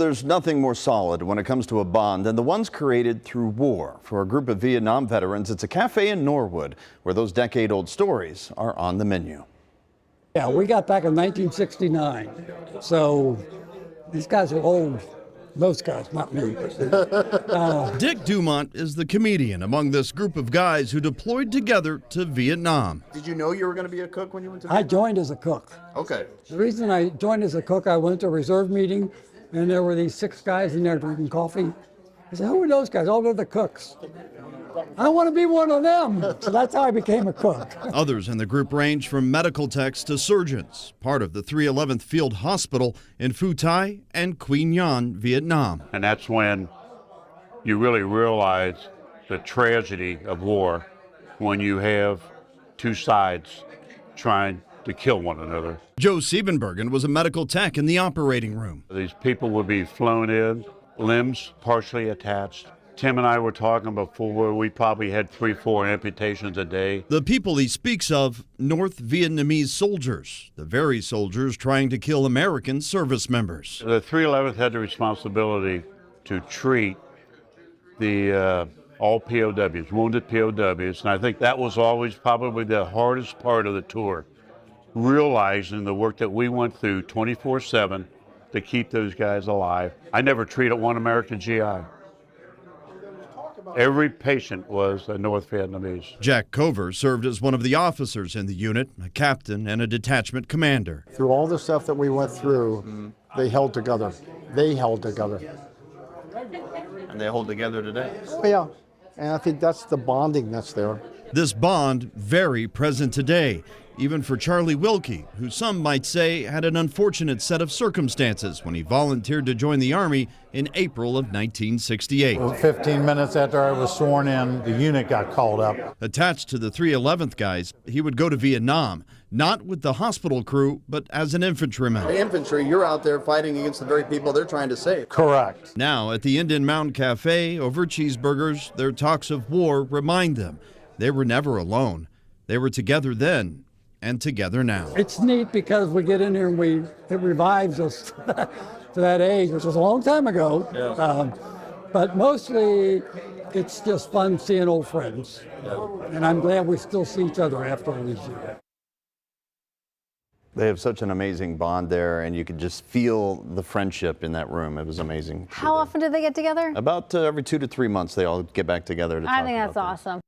there's nothing more solid when it comes to a bond than the ones created through war. For a group of Vietnam veterans, it's a cafe in Norwood where those decade-old stories are on the menu. Yeah, we got back in 1969, so these guys are old. Those guys, not me. Dick Dumont is the comedian among this group of guys who deployed together to Vietnam. Did you know you were going to be a cook when you went to Vietnam? I joined as a cook. Okay. The reason I joined as a cook, I went to a reserve meeting, and there were these 6 guys in there drinking coffee. I said, who are those guys? Oh, they're the cooks. I want to be one of them. So that's how I became a cook. Others in the group range from medical techs to surgeons, part of the 311th Field Hospital in Phu Thai and Queen Nhân, Vietnam. And that's when you really realize the tragedy of war, when you have two sides trying to kill one another. Joe Siebenbergen was a medical tech in the operating room. These people would be flown in, limbs partially attached. Tim and I were talking before, we probably had 3-4 amputations a day. The people he speaks of, North Vietnamese soldiers, the very soldiers trying to kill American service members. The 311th had the responsibility to treat the all POWs, wounded POWs, and I think that was always probably the hardest part of the tour, realizing the work that we went through 24/7 to keep those guys alive. I never treated one American GI. Every patient was a North Vietnamese. Jack Cover served as one of the officers in the unit, a captain and a detachment commander. Through all the stuff that we went through, they held together. They held together. And they hold together today. Oh, yeah. And I think that's the bonding that's there. This bond very present today, even for Charlie Wilkie, who some might say had an unfortunate set of circumstances when he volunteered to join the Army in April of 1968. 15 minutes after I was sworn in, the unit got called up. Attached to the 311th guys, he would go to Vietnam, not with the hospital crew, but as an infantryman. The infantry, you're out there fighting against the very people they're trying to save. Correct. Now, at the Indian Mound Café, over cheeseburgers, their talks of war remind them they were never alone. They were together then and together now. It's neat because we get in here and it revives us to that age, which was a long time ago. Yeah. But mostly it's just fun seeing old friends. Yeah. And I'm glad we still see each other after all these years. They have such an amazing bond there, and you could just feel the friendship in that room. It was amazing. How often do they get together? About every 2 to 3 months, they all get back together to talk I think that's about things. awesome.